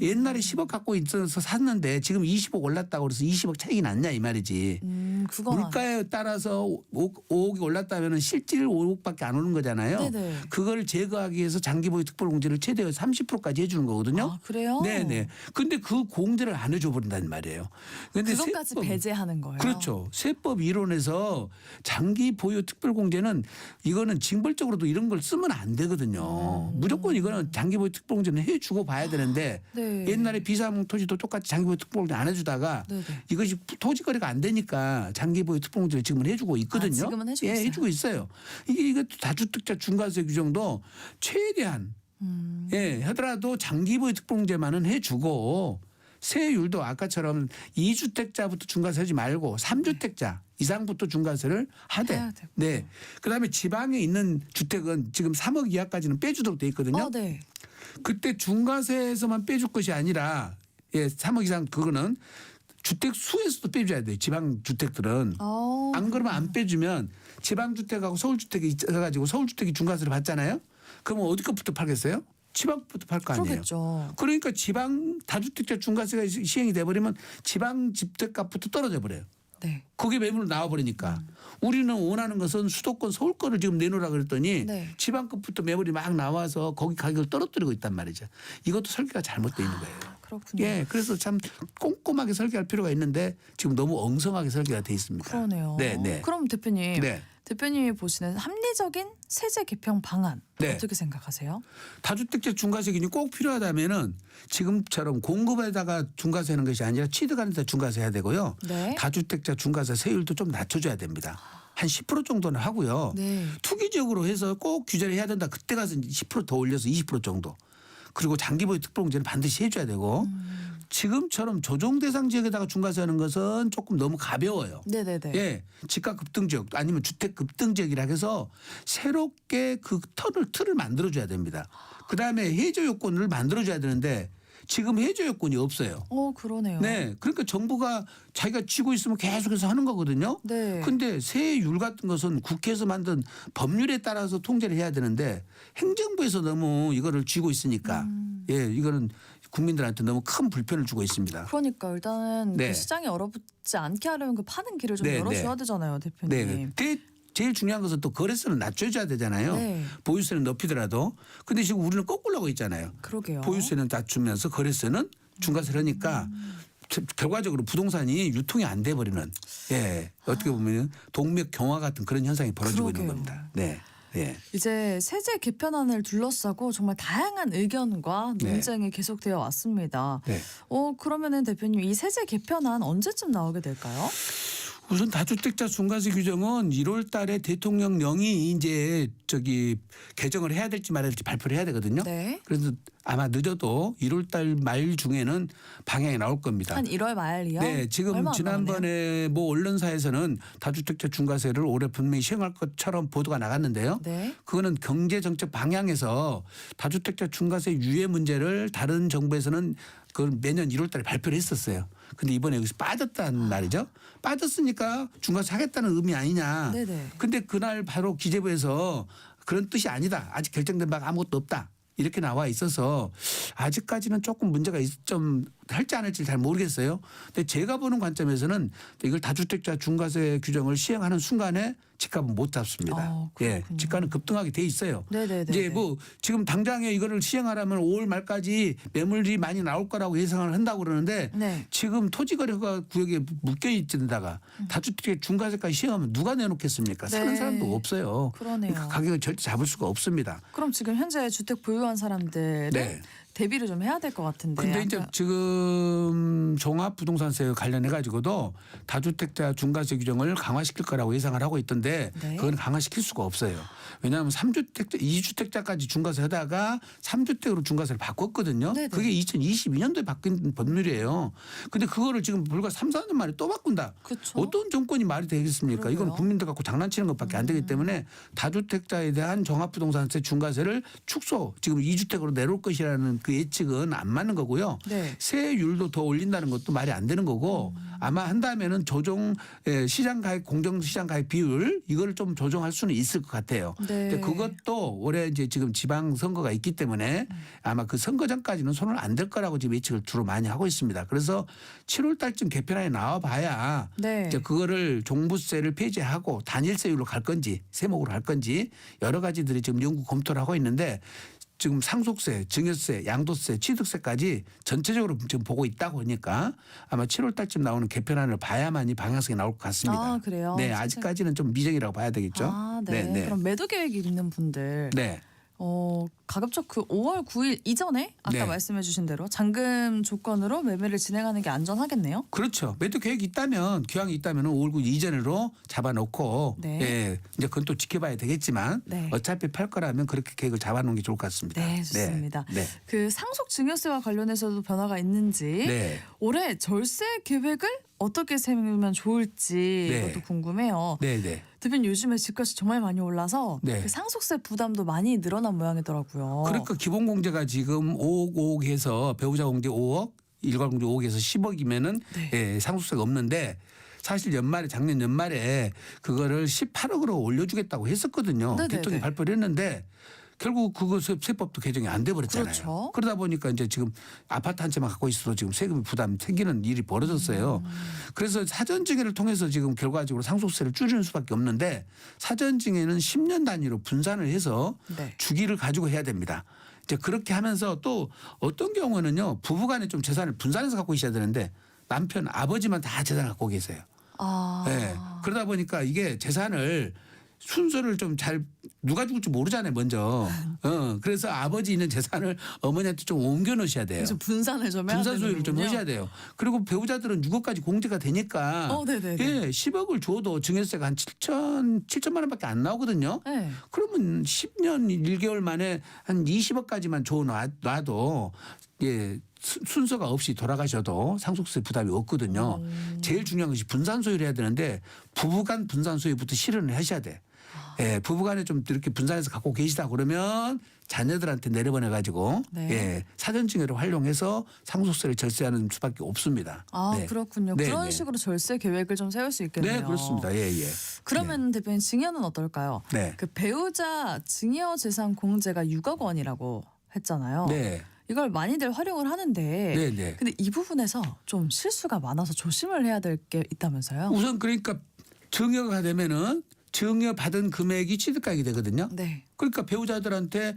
옛날에 10억 갖고 있어서 샀는데 지금 20억 올랐다고 그래서 20억 차익이 났냐 이 말이지. 그건 물가에 따라서 5억이 올랐다면 실질 5억밖에 안 오는 거잖아요. 네네. 그걸 제거하기 위해서 장기보유 특별공제를 최대 30%까지 해주는 거거든요. 아 그래요? 네네. 근데 그 공제를 안 해줘 버린단 말이에요. 근데 그것까지 배제하는 거예요. 그렇죠. 세법 이론에서 장기 보유 특별공제는 이거는 징벌적으로도 이런 걸 쓰면 안 되거든요. 무조건 이거는 장기 보유 특별공제는 해주고 봐야 되는데 네. 옛날에 비상 토지도 똑같이 장기 보유 특별공제 안 해주다가 네네. 이것이 토지거래가 안 되니까 장기 보유 특별공제를 지금은 해주고 있거든요. 지금은 해주고 예, 있어요. 해주고 있어요. 이것도 다주택자 중과세 규정도 최대한 하더라도 장기 보유 특별공제만은 해주고 세율도 아까처럼 2주택자부터 중과세 하지 말고 3주택자 이상부터 중과세를 하되. 해야 되고. 네. 그다음에 지방에 있는 주택은 지금 3억 이하까지는 빼주도록 돼 있거든요. 네. 그때 중과세에서만 빼줄 것이 아니라 3억 이상 그거는 주택 수에서도 빼줘야 돼요. 지방 주택들은. 안 그러면 안 빼주면 지방 주택하고 서울 주택이 있어가지고 서울 주택이 중과세를 받잖아요. 그러면 어디 것부터 팔겠어요? 지방부터 팔 거 아니에요. 그러겠죠. 그러니까 지방 다주택자 중과세가 시행이 돼버리면 지방 집택값부터 떨어져 버려요. 네. 거기에 매물로 나와버리니까 우리는 원하는 것은 수도권 서울 거를 지금 내놓으라 그랬더니 네. 지방급부터 매물이 막 나와서 거기 가격을 떨어뜨리고 있단 말이죠. 이것도 설계가 잘못되어 있는 거예요. 그렇군요. 예, 그래서 참 꼼꼼하게 설계할 필요가 있는데 지금 너무 엉성하게 설계가 돼 있습니다. 그러네요. 네, 네. 그럼 대표님, 네. 대표님이 보시는 합리적인 세제 개편 방안 네. 어떻게 생각하세요? 다주택자 중과세 기준이 꼭 필요하다면은 지금처럼 공급에다가 중과세하는 것이 아니라 취득하는 데 중과세해야 되고요. 네. 다주택자 중과세 세율도 좀 낮춰줘야 됩니다. 한 10% 정도는 하고요. 네. 투기적으로 해서 꼭 규제를 해야 된다. 그때 가서 10% 더 올려서 20% 정도. 그리고 장기보유 특별공제는 반드시 해줘야 되고 지금처럼 조정 대상 지역에다가 중과세하는 것은 조금 너무 가벼워요. 네네네. 예, 집값 급등 지역 아니면 주택 급등 지역이라 해서 새롭게 그 틀을 만들어줘야 됩니다. 그 다음에 해저 요건을 만들어줘야 되는데 지금 해저 요건이 없어요. 그러네요. 네, 그러니까 정부가 자기가 쥐고 있으면 계속해서 하는 거거든요. 네. 근데 세율 같은 것은 국회에서 만든 법률에 따라서 통제를 해야 되는데 행정부에서 너무 이거를 쥐고 있으니까 예, 이거는 국민들한테 너무 큰 불편을 주고 있습니다. 그러니까 일단은 네. 그 시장이 얼어붙지 않게 하려면 그 파는 길을 좀 네, 열어줘야 네. 되잖아요, 대표님. 네. 제일 중요한 것은 또 거래세는 낮춰줘야 되잖아요. 네. 보유세는 높이더라도. 근데 지금 우리는 거꾸로 하고 있잖아요. 그러게요. 보유세는 낮추면서 거래세는 중과세를 하니까 결과적으로 부동산이 유통이 안 돼 버리는 예 어떻게 보면 동맥 경화 같은 그런 현상이 벌어지고 있는 그러게요. 겁니다. 네. 예. 이제 세제 개편안을 둘러싸고 정말 다양한 의견과 네. 논쟁이 계속되어 왔습니다. 네. 그러면은 대표님 이 세제 개편안 언제쯤 나오게 될까요? 우선 다주택자 중과세 규정은 1월 달에 대통령령이 이제 개정을 해야 될지 말아야 될지 발표를 해야 되거든요. 네. 그래서 아마 늦어도 1월 달 말 중에는 방향이 나올 겁니다. 한 1월 말이요? 네, 지금 얼마 안 남았네요. 지난번에 뭐 언론사에서는 다주택자 중과세를 올해 분명히 시행할 것처럼 보도가 나갔는데요. 네. 그거는 경제 정책 방향에서 다주택자 중과세 유예 문제를 다른 정부에서는 그 매년 1월 달에 발표를 했었어요. 근데 이번에 여기서 빠졌다는 말이죠. 빠졌으니까 중과세 하겠다는 의미 아니냐. 네네. 근데 그날 바로 기재부에서 그런 뜻이 아니다. 아직 결정된 바가 아무것도 없다. 이렇게 나와 있어서 아직까지는 조금 문제가 좀 할지 안 할지 잘 모르겠어요. 근데 제가 보는 관점에서는 이걸 다주택자 중과세 규정을 시행하는 순간에 집값은 못 잡습니다. 예, 그렇군요. 집값은 급등하게 돼 있어요. 네네네. 이제 뭐 지금 당장에 이거를 시행하려면 5월 말까지 매물이 많이 나올 거라고 예상을 한다고 그러는데 네. 지금 토지거래가 구역에 묶여 있는다가 다주택 중과세까지 시행하면 누가 내놓겠습니까? 사는 네. 사람도 없어요. 그러네요. 그러니까 가격을 절대 잡을 수가 없습니다. 그럼 지금 현재 주택 보유한 사람들은 네. 대비를 좀 해야 될 것 같은데. 근데 이제 지금 종합부동산세 관련해 가지고도 다주택자 중과세 규정을 강화시킬 거라고 예상을 하고 있던데 네. 그건 강화시킬 수가 없어요. 왜냐하면 3주택자, 2주택자까지 중과세 하다가 3주택으로 중과세를 바꿨거든요. 네네. 그게 2022년도에 바뀐 법률이에요. 근데 그거를 지금 불과 3, 4년 만에 또 바꾼다. 그쵸. 어떤 정권이 말이 되겠습니까? 이건 그러게요. 국민들 갖고 장난치는 것밖에 안 되기 때문에 다주택자에 대한 종합부동산세 중과세를 축소 지금 2주택으로 내려올 것이라는 그 예측은 안 맞는 거고요. 네. 세율도 더 올린다는 것도 말이 안 되는 거고 아마 한다면은 조정 시장 가액 공정 시장 가액 비율 이거를 좀 조정할 수는 있을 것 같아요. 네. 근데 그것도 올해 이제 지금 지방 선거가 있기 때문에 아마 그 선거 전까지는 손을 안 댈 거라고 지금 예측을 주로 많이 하고 있습니다. 그래서 7월 달쯤 개편안이 나와 봐야 네. 이제 그거를 종부세를 폐지하고 단일세율로 갈 건지 세목으로 갈 건지 여러 가지들이 지금 연구 검토를 하고 있는데 지금 상속세, 증여세, 양도세, 취득세까지 전체적으로 지금 보고 있다고 하니까 아마 7월 달쯤 나오는 개편안을 봐야만이 방향성이 나올 것 같습니다. 아, 그래요? 네, 진짜. 아직까지는 좀 미정이라고 봐야 되겠죠. 아, 네. 그럼 매도 계획이 있는 분들 네. 가급적 그 5월 9일 이전에 아까 네. 말씀해 주신 대로 잔금 조건으로 매매를 진행하는 게 안전하겠네요. 그렇죠. 매도 계획이 있다면 기왕이 있다면 5월 9일 이전으로 잡아놓고 네. 예, 이제 그건 또 지켜봐야 되겠지만 네. 어차피 팔 거라면 그렇게 계획을 잡아놓는 게 좋을 것 같습니다. 네, 좋습니다. 네. 그 상속 증여세와 관련해서도 변화가 있는지 네. 올해 절세 계획을 어떻게 세우면 좋을지 네. 이것도 궁금해요. 네, 네. 대표님 요즘에 집값이 정말 많이 올라서 네. 그 상속세 부담도 많이 늘어난 모양이더라고요. 그러니까 기본 공제가 지금 5억 5억에서 배우자 공제 5억, 일괄 공제 5억에서 10억이면은 네. 예, 상속세가 없는데 사실 작년 연말에 그거를 18억으로 올려주겠다고 했었거든요. 네네네. 대통령이 발표를 했는데 결국 그거 세법도 개정이 안 돼 버렸잖아요. 그렇죠. 그러다 보니까 이제 지금 아파트 한 채만 갖고 있어도 지금 세금 부담 생기는 일이 벌어졌어요. 그래서 사전증여를 통해서 지금 결과적으로 상속세를 줄이는 수밖에 없는데 사전증여는 10년 단위로 분산을 해서 네. 주기를 가지고 해야 됩니다. 이제 그렇게 하면서 또 어떤 경우는요 부부간에 좀 재산을 분산해서 갖고 있어야 되는데 남편 아버지만 다 재산을 갖고 계세요. 아. 네. 그러다 보니까 이게 재산을 순서를 좀 잘 누가 죽을지 모르잖아요 먼저. 그래서 아버지 있는 재산을 어머니한테 좀 옮겨 놓으셔야 돼요. 그래서 분산을 좀 해야 분산 소유를 좀 되는군요. 하셔야 돼요. 그리고 배우자들은 6억까지 공제가 되니까 네네네. 예, 10억을 줘도 증여세가 한 7천만 원밖에 안 나오거든요. 네. 그러면 10년 1개월 만에 한 20억까지만 줘 놔도 예, 순서가 없이 돌아가셔도 상속세 부담이 없거든요. 제일 중요한 것이 분산 소유를 해야 되는데 부부간 분산 소유부터 실현을 하셔야 돼. 예, 부부간에 좀 이렇게 분산해서 갖고 계시다 그러면 자녀들한테 내려보내 가지고 네. 예, 사전증여를 활용해서 상속세를 절세하는 수밖에 없습니다. 아 네. 그렇군요. 네, 그런 네. 식으로 절세 계획을 좀 세울 수 있겠네요. 네, 그렇습니다. 예, 예. 그러면 대표님 증여는 어떨까요? 네. 그 배우자 증여 재산 공제가 6억 원이라고 했잖아요. 네. 이걸 많이들 활용을 하는데 네, 네. 근데 이 부분에서 좀 실수가 많아서 조심을 해야 될 게 있다면서요? 우선 그러니까 증여가 되면은 증여 받은 금액이 취득가액이 되거든요. 네. 그러니까 배우자들한테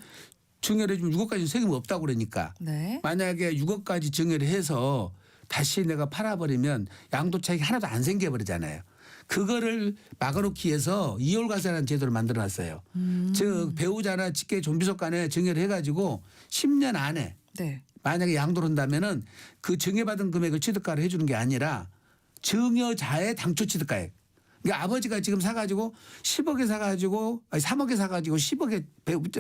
증여를 해주면 6억까지 세금이 없다고 그러니까 네. 만약에 6억까지 증여를 해서 다시 내가 팔아버리면 양도 차익이 하나도 안 생겨버리잖아요. 그거를 막아놓기 위해서 이월과세라는 제도를 만들어놨어요. 즉 배우자나 직계 존비속 간에 증여를 해가지고 10년 안에 네. 만약에 양도를 한다면은 그 증여받은 금액을 취득가로 해주는 게 아니라 증여자의 당초 취득가액. 그러니까 아버지가 지금 사가지고 10억에 사가지고 아니 3억에 사가지고 10억에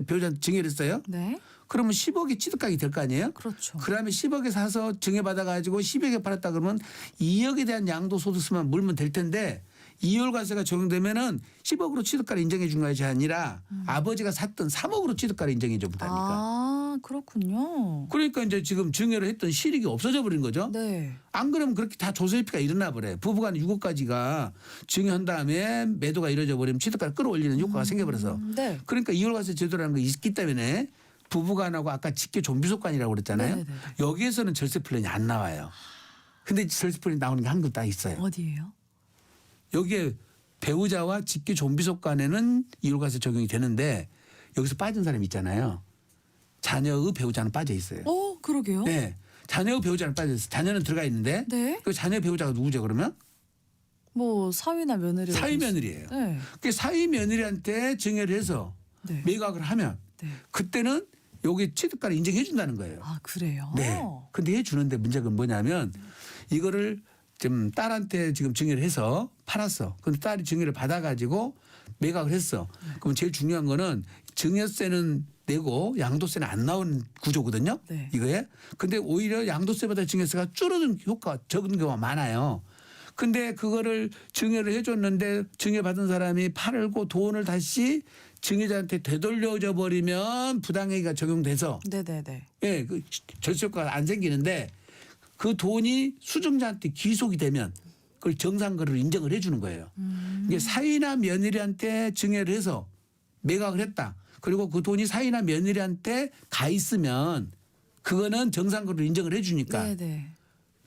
배우자한테 증여를 했어요. 네. 그러면 10억이 취득가액이 될 거 아니에요? 그렇죠. 그다음에 10억에 사서 증여받아가지고 10억에 팔았다 그러면 2억에 대한 양도소득세만 물면 될 텐데 이월과세가 적용되면은 10억으로 취득가를 인정해 준 것이 아니라 아버지가 샀던 3억으로 취득가를 인정해 줍니다니까. 아 그렇군요. 그러니까 이제 지금 증여를 했던 실익이 없어져 버린 거죠. 네. 안 그러면 그렇게 다 조세피가 일어나 버려요. 부부간 6억까지가 증여한 다음에 매도가 이루어져 버리면 취득가를 끌어올리는 효과가 생겨버려서. 네. 그러니까 이월과세 제도라는 게 있기 때문에 부부간하고 아까 직계 존비속간이라고 그랬잖아요. 네네네. 여기에서는 절세 플랜이 안 나와요. 근데 절세 플랜이 나오는 게 한 군 딱 있어요. 어디예요? 여기에 배우자와 직계 존비속 간에는 이월과세 적용이 되는데 여기서 빠진 사람이 있잖아요. 자녀의 배우자는 빠져 있어요. 그러게요. 네. 자녀의 배우자는 빠져 있어요. 자녀는 들어가 있는데 네. 그 자녀의 배우자가 누구죠 그러면? 뭐 사위나 며느리. 사위 며느리예요. 네. 그 사위 며느리한테 증여를 해서 네. 매각을 하면 네. 그때는 여기 취득가를 인정해 준다는 거예요. 아 그래요. 네. 근데 해 주는데 문제가 뭐냐면 이거를 좀 딸한테 지금 증여를 해서 팔았어. 근데 딸이 증여를 받아가지고 매각을 했어. 그럼 제일 중요한 거는 증여세는 내고 양도세는 안 나오는 구조거든요. 네. 이거에. 근데 오히려 양도세보다 증여세가 줄어든 효과가 적은 경우가 많아요. 근데 그거를 증여를 해줬는데 증여받은 사람이 팔고 돈을 다시 증여자한테 되돌려줘 버리면 부당행위가 적용돼서 네네네. 예, 그 절세 효과가 안 생기는데 그 돈이 수증자한테 귀속이 되면 그걸 정상거래로 인정을 해주는 거예요. 이게 사위나 며느리한테 증여를 해서 매각을 했다. 그리고 그 돈이 사위나 며느리한테 가 있으면 그거는 정상거래로 인정을 해주니까 네네.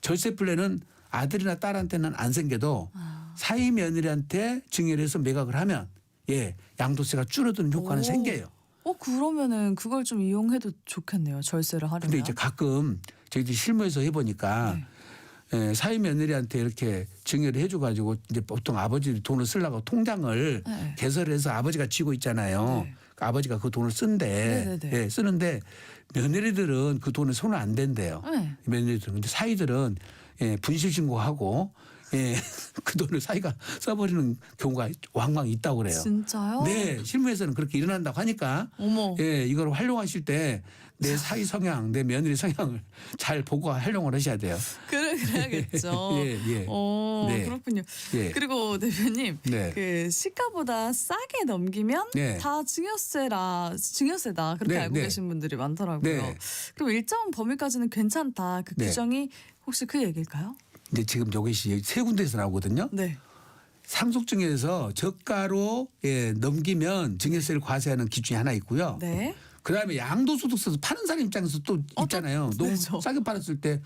절세 플랜은 아들이나 딸한테는 안 생겨도 사위 며느리한테 증여를 해서 매각을 하면 예 양도세가 줄어드는 효과는 오. 생겨요. 그러면은 그걸 좀 이용해도 좋겠네요. 절세를 하려면. 근데 이제 가끔 저희들이 실무에서 해보니까 예, 사위 며느리한테 이렇게 증여를 해줘가지고 이제 보통 아버지 돈을 쓰려고 통장을 네. 개설해서 아버지가 쥐고 있잖아요. 네. 그 아버지가 그 돈을 쓴대. 네네네. 예, 쓰는데 며느리들은 그 돈을 손을 안 댄대요. 네. 며느리들은. 근데 사위들은 예, 분실 신고하고 예, 그 돈을 사위가 써버리는 경우가 왕왕 있다고 그래요. 진짜요? 네, 실무에서는 그렇게 일어난다고 하니까 어머. 예, 이걸 활용하실 때 내 사위 성향, 내 며느리 성향을 잘 보고 활용을 하셔야 돼요. 그래야겠죠. 예, 예. 네. 그렇군요. 예. 그리고 대표님, 네. 그 시가보다 싸게 넘기면 네. 다 증여세다 그렇게 네, 알고 네. 계신 분들이 많더라고요. 네. 그리고 일정 범위까지는 괜찮다. 그 네. 규정이 혹시 그 얘기일까요? 이제 지금 이것이 세 군데에서 나오거든요. 네. 상속증여에서 저가로 넘기면 증여세를 과세하는 기준이 하나 있고요. 네. 그다음에 양도소득세도 파는 사람 입장에서 또 있잖아요. 너무 네죠. 싸게 팔았을 때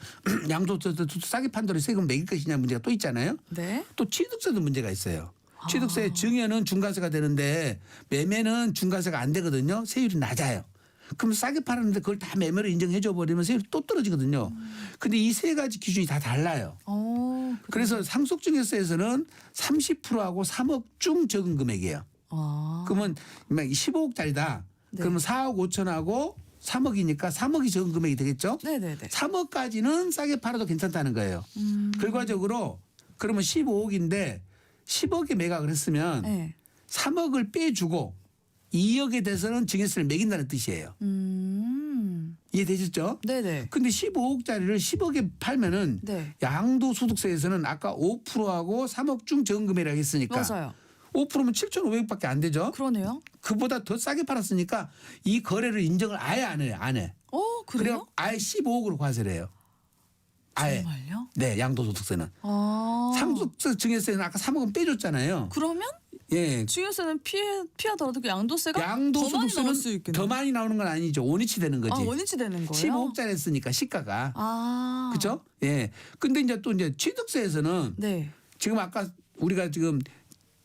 양도소득세 싸게 판 대로 세금 매길 것이냐 문제가 또 있잖아요. 네. 또 취득세도 문제가 있어요. 취득세 증여는 중과세가 되는데 매매는 중과세가 안 되거든요. 세율이 낮아요. 그럼 싸게 팔았는데 그걸 다 매매로 인정해줘 버리면 세율이 또 떨어지거든요. 근데 이 세 가지 기준이 다 달라요. 그래서 상속증여세에서는 30%하고 3억 중 적은 금액이에요. 그러면 15억짜리다. 네. 그러면 4억 5천하고 3억이니까 3억이 적은 금액이 되겠죠. 네네네. 3억까지는 싸게 팔아도 괜찮다는 거예요. 결과적으로 그러면 15억인데 10억에 매각을 했으면 네. 3억을 빼주고 2억에 대해서는 증여세를 매긴다는 뜻이에요. 이해되셨죠? 네네. 근데 15억짜리를 10억에 팔면은 네. 양도소득세에서는 아까 5%하고 3억 중 적은 금액이라고 했으니까 맞아요. 5%면 7,500밖에 안 되죠. 그러네요. 그보다 더 싸게 팔았으니까 이 거래를 인정을 아예 안 해요. 안 해. 그래요? 그래서 아예 15억으로 과세를 해요. 아예. 정말요? 네, 양도소득세는. 상속세 증여세는 아까 3억은 빼줬잖아요. 그러면 예. 증여세는 피하더라도 그 양도세가 더 많이 나올 수 양도소득세는 있겠네요. 더 많이 나오는 건 아니죠. 원위치 되는 거지. 원위치 되는 거예요? 15억짜리 했으니까 시가가. 그렇죠? 예. 근데 이제 또 이제 취득세에서는 네. 지금 아까 우리가 지금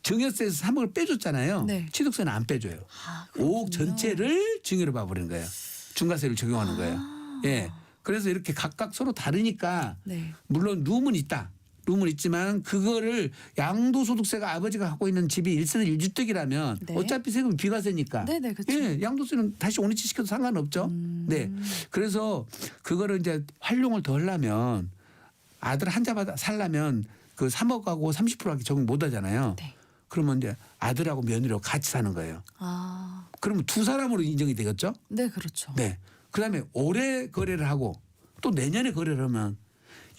증여세에서 3억을 빼줬잖아요. 네. 취득세는 안 빼줘요. 그렇군요. 5억 전체를 증여로 봐버리는 거예요. 중과세를 적용하는 거예요. 예. 그래서 이렇게 각각 서로 다르니까 네. 물론 룸은 있다. 룸은 있지만 그거를 양도소득세가 아버지가 갖고 있는 집이 일세대 1주택이라면 네. 어차피 세금이 비과세니까. 네네, 그렇죠. 예, 양도세는 다시 원위치 시켜도 상관없죠. 네. 그래서 그거를 이제 활용을 더 하려면 아들 한 잡아 살려면 그 3억하고 30%하게 적용 못 하잖아요. 네. 그러면 이제 아들하고 며느리하고 같이 사는 거예요. 그러면 두 사람으로 인정이 되겠죠? 네, 그렇죠. 네. 그다음에 올해 거래를 하고 또 내년에 거래를 하면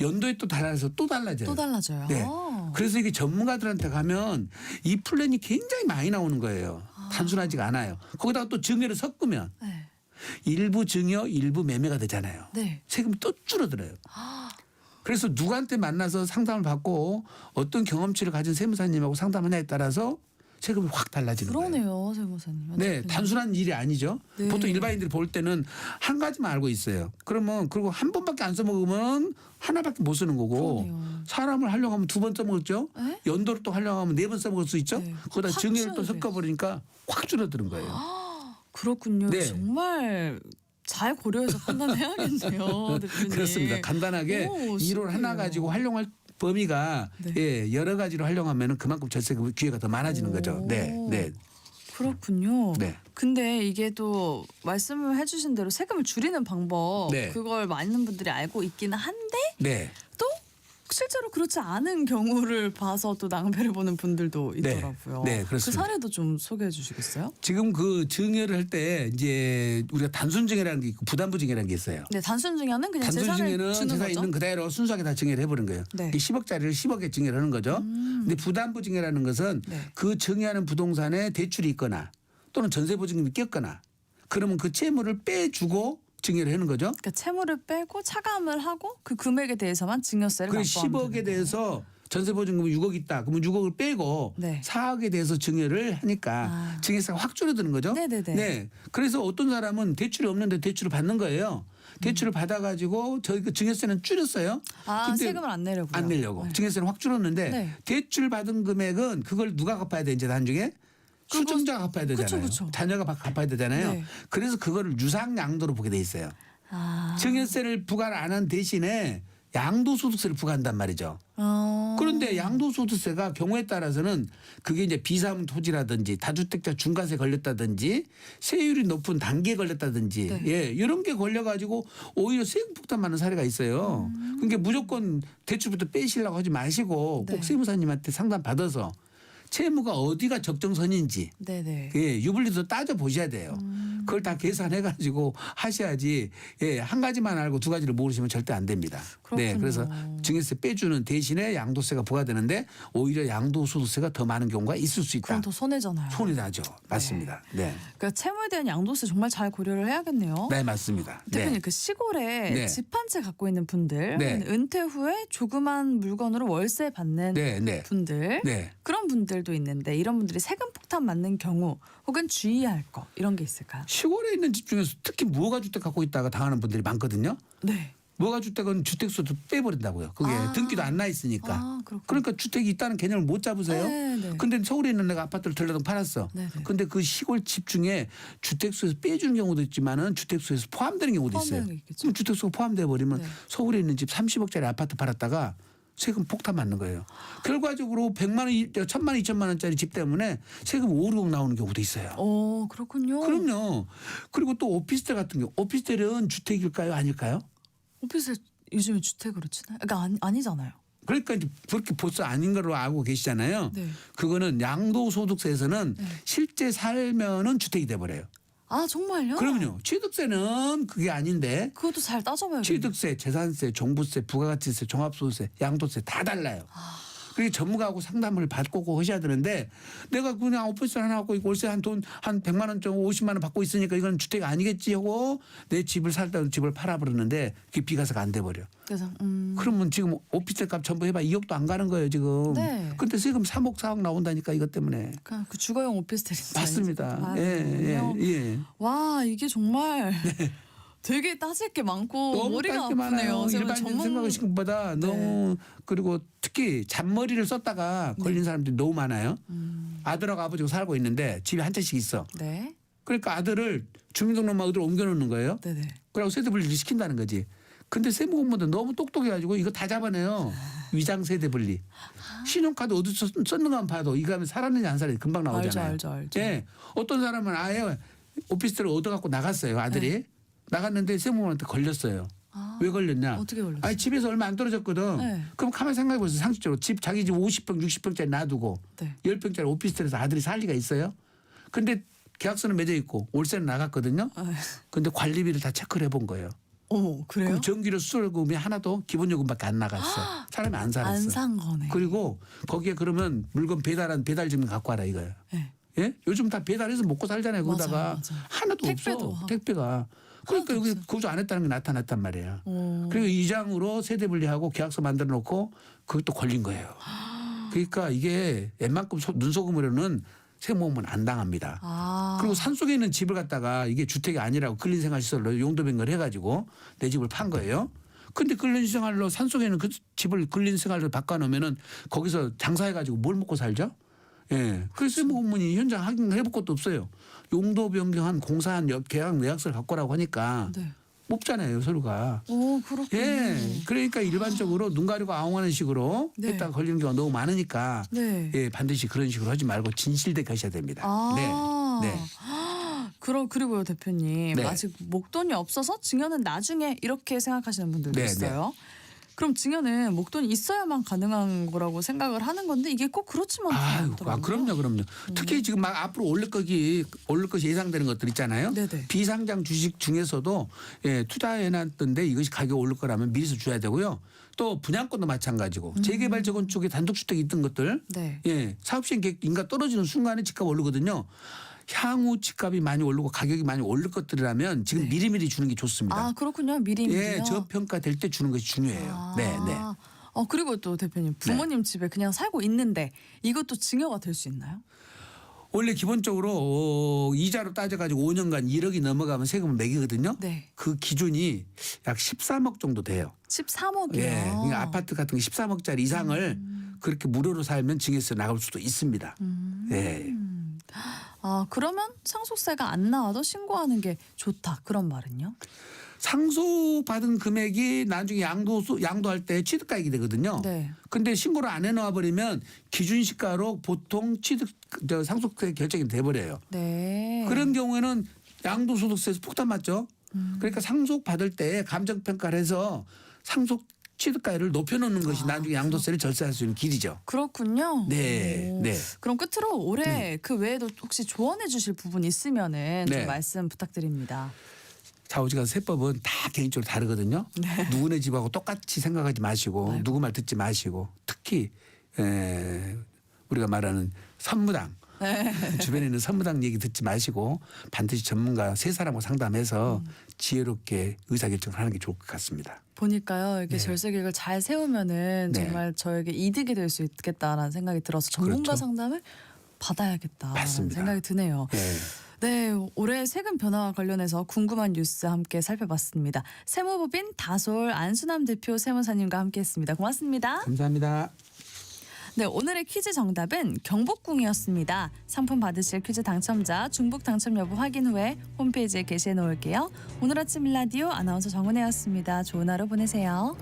연도에 또 달라서 또 달라져요. 또 달라져요. 네. 그래서 이게 전문가들한테 가면 이 플랜이 굉장히 많이 나오는 거예요. 단순하지가 않아요. 거기다가 또 증여를 섞으면 네. 일부 증여, 일부 매매가 되잖아요. 네. 세금이 또 줄어들어요. 그래서 누구한테 만나서 상담을 받고 어떤 경험치를 가진 세무사님하고 상담하냐에 따라서 세금이 확 달라지는 거예요. 그러네요, 세무사님. 네, 단순한 일이 아니죠. 네. 보통 일반인들이 볼 때는 한 가지만 알고 있어요. 그러면 그리고 한 번밖에 안 써먹으면 하나밖에 못 쓰는 거고 그러네요. 사람을 활용하면 두 번 써먹었죠. 네? 연도를 또 활용하면 네 번 써먹을 수 있죠. 네. 거기다 확 증여를 또 줄어들어요. 섞어버리니까 확 줄어드는 거예요. 그렇군요. 네. 정말 잘 고려해서 판단해야겠네요, 대표님. 그렇습니다. 간단하게 오, 1월 신기해요. 하나 가지고 활용할 범위가 네. 예, 여러 가지로 활용하면 그만큼 절세 기회가 더 많아지는 거죠. 네, 네, 그렇군요. 네. 근데 이게 또 말씀을 해주신 대로 세금을 줄이는 방법 네. 그걸 많은 분들이 알고 있기는 한데 네. 또 실제로 그렇지 않은 경우를 봐서 또 낭패를 보는 분들도 있더라고요. 네, 그 그렇습니다. 사례도 좀 소개해 주시겠어요? 지금 그 증여를 할 때 이제 우리가 단순 증여라는 게 있고 부담부 증여라는 게 있어요. 네, 단순 증여는 그냥 단순 재산을 증여는 주는 재산 거죠. 있는 그대로 순수하게 다 증여를 해버린 거예요. 네. 이 10억짜리를 10억에 증여를 하는 거죠. 근데 부담부 증여라는 것은 네. 그 증여하는 부동산에 대출이 있거나 또는 전세보증금이 꼈거나 그러면 그 채무를 빼주고 증여를 하는 거죠. 그러니까 채무를 빼고 차감을 하고 그 금액에 대해서만 증여세를 그 납부하면 10억에 되는 대해서 전세보증금이 6억 있다. 그러면 6억을 빼고 네. 4억에 대해서 증여를 하니까 증여세가 확 줄어드는 거죠. 네네네. 네. 그래서 어떤 사람은 대출이 없는데 대출을 받는 거예요. 대출을 받아가지고 저희 그 증여세는 줄였어요. 근데 세금을 안 내려고요. 안 내려고. 네. 증여세는 확 줄었는데 네. 대출 받은 금액은 그걸 누가 갚아야 돼 이제 나중에 수증자가 갚아야 되잖아요. 그쵸. 자녀가 갚아야 되잖아요. 네. 그래서 그거를 유상양도로 보게 돼 있어요. 증여세를 부과 안 한 대신에 양도소득세를 부과한단 말이죠. 그런데 양도소득세가 경우에 따라서는 그게 이제 비사무 토지라든지 다주택자 중과세 걸렸다든지 세율이 높은 단계에 걸렸다든지 네. 예, 이런 게 걸려가지고 오히려 세금 폭탄받는 사례가 있어요. 그러니까 무조건 대출부터 빼시려고 하지 마시고 네. 꼭 세무사님한테 상담 받아서 채무가 어디가 적정선인지 네네. 예, 유불리도 따져 보셔야 돼요. 그걸 다 계산해가지고 하셔야지 예, 한 가지만 알고 두 가지를 모르시면 절대 안 됩니다. 네, 그렇군요. 그래서 증여세 빼주는 대신에 양도세가 부과되는데 오히려 양도소득세가 더 많은 경우가 있을 수 있다. 그럼 더 손해잖아요. 손이 나죠. 맞습니다. 네, 그러니까 채무에 대한 양도세 정말 잘 고려를 해야겠네요. 네 맞습니다. 대표님 네. 그 시골에 네. 집 한 채 갖고 있는 분들, 네. 은퇴 후에 조그만 물건으로 월세 받는 네, 네, 분들, 네. 그런 분들도 있는데 이런 분들이 세금 폭탄 맞는 경우 혹은 주의해야 할 거 이런 게 있을까요? 시골에 있는 집 중에서 특히 무허가 주택 갖고 있다가 당하는 분들이 많거든요. 네. 무허가 주택은 주택수도 빼버린다고요. 그게 등기도 안 나 있으니까. 아, 그렇군요. 그러니까 주택이 있다는 개념을 못 잡으세요. 네, 네. 근데 서울에 있는 내가 아파트를 들려다 팔았어. 네, 네. 근데 그 시골 집 중에 주택수에서 빼주는 경우도 있지만은 주택수에서 포함되는 경우도 있어요. 포함되는 게 있겠죠. 그럼 주택수가 포함돼 버리면 네. 서울에 있는 집 30억짜리 아파트 팔았다가 세금 폭탄 맞는 거예요. 결과적으로 100만 원, 1000만 원, 2000만 원짜리 집 때문에 세금 5, 6억 나오는 경우도 있어요. 그렇군요. 그럼요. 그리고 또 오피스텔 같은 경우, 오피스텔은 주택일까요, 아닐까요? 오피스 요즘에 주택으로 치나요? 그러니까 아니잖아요. 그러니까 이제 그렇게 벌써 아닌 걸로 알고 계시잖아요. 네. 그거는 양도소득세에서는 네. 실제 살면은 주택이 돼버려요. 아 정말요? 그럼요. 취득세는 그게 아닌데 그것도 잘 따져봐야겠네요. 취득세, 재산세, 종부세, 부가가치세, 종합소득세, 양도세 다 달라요. 그게 전문가하고 상담을 받고 꼭 하셔야 되는데 내가 그냥 오피스 하나 갖고 있고 월세 한 100만 원 정도 50만 원 받고 있으니까 이건 주택이 아니겠지 하고 내 집을 살다 집을 팔아버렸는데 그게 비과세가 안 돼버려. 그래서 그러면 지금 오피스텔 값 전부 해봐 2억도 안 가는 거예요 지금. 네. 근데 세금 3억 4억 나온다니까 이것 때문에. 그냥 그 주거용 오피스텔인지 맞습니다. 아닌지 예, 봐야 예, 되는군요. 예. 와 이게 정말 되게 따질 게 많고 너무 머리가 따질 게 많아요. 아프네요. 제가 일반인 생각하시는 것보다 너무 그리고 특히 잔머리를 썼다가 걸린 사람들이 너무 많아요. 아들하고 아버지가 살고 있는데 집에 한 채씩 있어. 네, 그러니까 아들을 주민등록만 어디로 옮겨놓는 거예요. 네네. 그리고 세대분리를 시킨다는 거지. 근데 세무공무원도 너무 똑똑해가지고 이거 다 잡아내요. 위장 세대분리. 신용카드 어디서 썼는가만 봐도 이거 하면 살았는지 안 살았는지 금방 나오잖아요. 알죠. 예. 어떤 사람은 아예 오피스텔을 얻어갖고 나갔어요. 아들이. 나갔는데 세무공무원한테 걸렸어요. 아, 왜 걸렸냐? 어떻게 걸렸어요? 아니 집에서 얼마 안 떨어졌거든. 네. 그럼 가만히 생각해보세요. 상식적으로 집 자기 집 50평 60평짜리 놔두고 네. 10평짜리 오피스텔에서 아들이 살 리가 있어요? 근데 계약서는 맺어 있고 월세는 나갔거든요. 아, 근데 관리비를 다 체크를 해본 거예요. 그래요? 그럼 전기료 수술금이 하나도 기본요금밖에 안 나갔어. 사람이 안 살았어. 안 산 거네. 그리고 거기에 그러면 물건 배달한 배달 증명 갖고 와라 이거예요. 네. 예? 요즘 다 배달해서 먹고 살잖아요. 거기다가 맞아요. 하나도 택배도 없어. 하고. 택배가. 그러니까 하나도 여기 없어요. 거주 안 했다는 게 나타났단 말이에요. 어. 그리고 이장으로 세대 분리하고 계약서 만들어 놓고 그것도 걸린 거예요. 그러니까 이게 웬만큼 눈속임으로는 세무공무원 안 당합니다. 아. 그리고 산속에 있는 집을 갖다가 이게 주택이 아니라고 근린생활시설로 용도 변경을 해가지고 내 집을 판 거예요. 근데 근린생활로 산속에 있는 그 집을 근린생활로 바꿔놓으면은 거기서 장사해가지고 뭘 먹고 살죠? 예. 그래서 세무공무원이 현장 확인해 볼 것도 없어요. 용도 변경한 공사한 계약 내역서를 갖고 오라고 하니까 네. 뽑잖아요 서류가. 그렇군요. 예. 그러니까 일반적으로 눈 가리고 아웅하는 식으로 네. 했다가 걸리는 경우가 너무 많으니까 네. 예, 반드시 그런 식으로 하지 말고 진실되게 하셔야 됩니다. 아. 네. 네. 그리고요 대표님 네. 아직 목돈이 없어서 증여는 나중에 이렇게 생각하시는 분들도 네, 있어요. 그럼 증여는 목돈이 있어야만 가능한 거라고 생각을 하는 건데 이게 꼭 그렇지만 않더라고요. 그럼요. 특히 지금 막 앞으로 오를 것이 예상되는 것들 있잖아요. 네네. 비상장 주식 중에서도 예, 투자해놨던데 이것이 가격이 오를 거라면 미리서 줘야 되고요. 또 분양권도 마찬가지고 재개발 재건축에 단독주택이 있던 것들 네. 예, 사업시행 계획인가 떨어지는 순간에 집값 오르거든요. 향후 집값이 많이 오르고 가격이 많이 오를 것들이라면 지금 네. 미리미리 주는 게 좋습니다. 아 그렇군요. 미리 예, 저평가 될 때 주는 것이 중요해요. 네. 그리고 또 대표님 부모님 집에 그냥 살고 있는데 이것도 증여가 될 수 있나요? 원래 기본적으로 이자로 따져가지고 5년간 1억이 넘어가면 세금을 매기거든요. 네. 그 기준이 약 13억 정도 돼요. 13억이요. 예, 그러니까 아파트 같은 게 13억짜리 이상을 그렇게 무료로 살면 증여세 나갈 수도 있습니다. 예. 그러면 상속세가 안 나와도 신고하는 게 좋다. 그런 말은요? 상속받은 금액이 나중에 양도할 때 취득가액이 되거든요. 네. 근데 신고를 안 해놓아 버리면 기준 시가로 보통 상속세 결정이 돼버려요. 네. 그런 경우에는 양도소득세에서 폭탄 맞죠. 그러니까 상속받을 때 감정평가를 해서 상속 취득가율을 높여놓는 것이 나중에 양도세를 절세할 수 있는 길이죠. 그렇군요. 네, 오. 네. 그럼 끝으로 올해 그 외에도 혹시 조언해 주실 부분 있으면은 좀 네. 말씀 부탁드립니다. 좌우지간 세법은 다 개인적으로 다르거든요. 누구네 집하고 똑같이 생각하지 마시고 누구 말 듣지 마시고 특히 우리가 말하는 선무당 주변에 있는 선무당 얘기 듣지 마시고 반드시 전문가 세 사람하고 상담해서 지혜롭게 의사결정을 하는 게 좋을 것 같습니다. 보니까요, 이렇게 네. 절세 계획을 잘 세우면은 네. 정말 저에게 이득이 될 수 있겠다라는 생각이 들어서 전문가 그렇죠. 상담을 받아야겠다라는 맞습니다. 생각이 드네요. 네. 네, 올해 세금 변화와 관련해서 궁금한 뉴스 함께 살펴봤습니다. 세무법인 다솔 안수남 대표 세무사님과 함께했습니다. 고맙습니다. 감사합니다. 네, 오늘의 퀴즈 정답은 경복궁이었습니다. 상품 받으실 퀴즈 당첨자 중복 당첨 여부 확인 후에 홈페이지에 게시해 놓을게요. 오늘 아침 라디오 아나운서 정은혜였습니다. 좋은 하루 보내세요.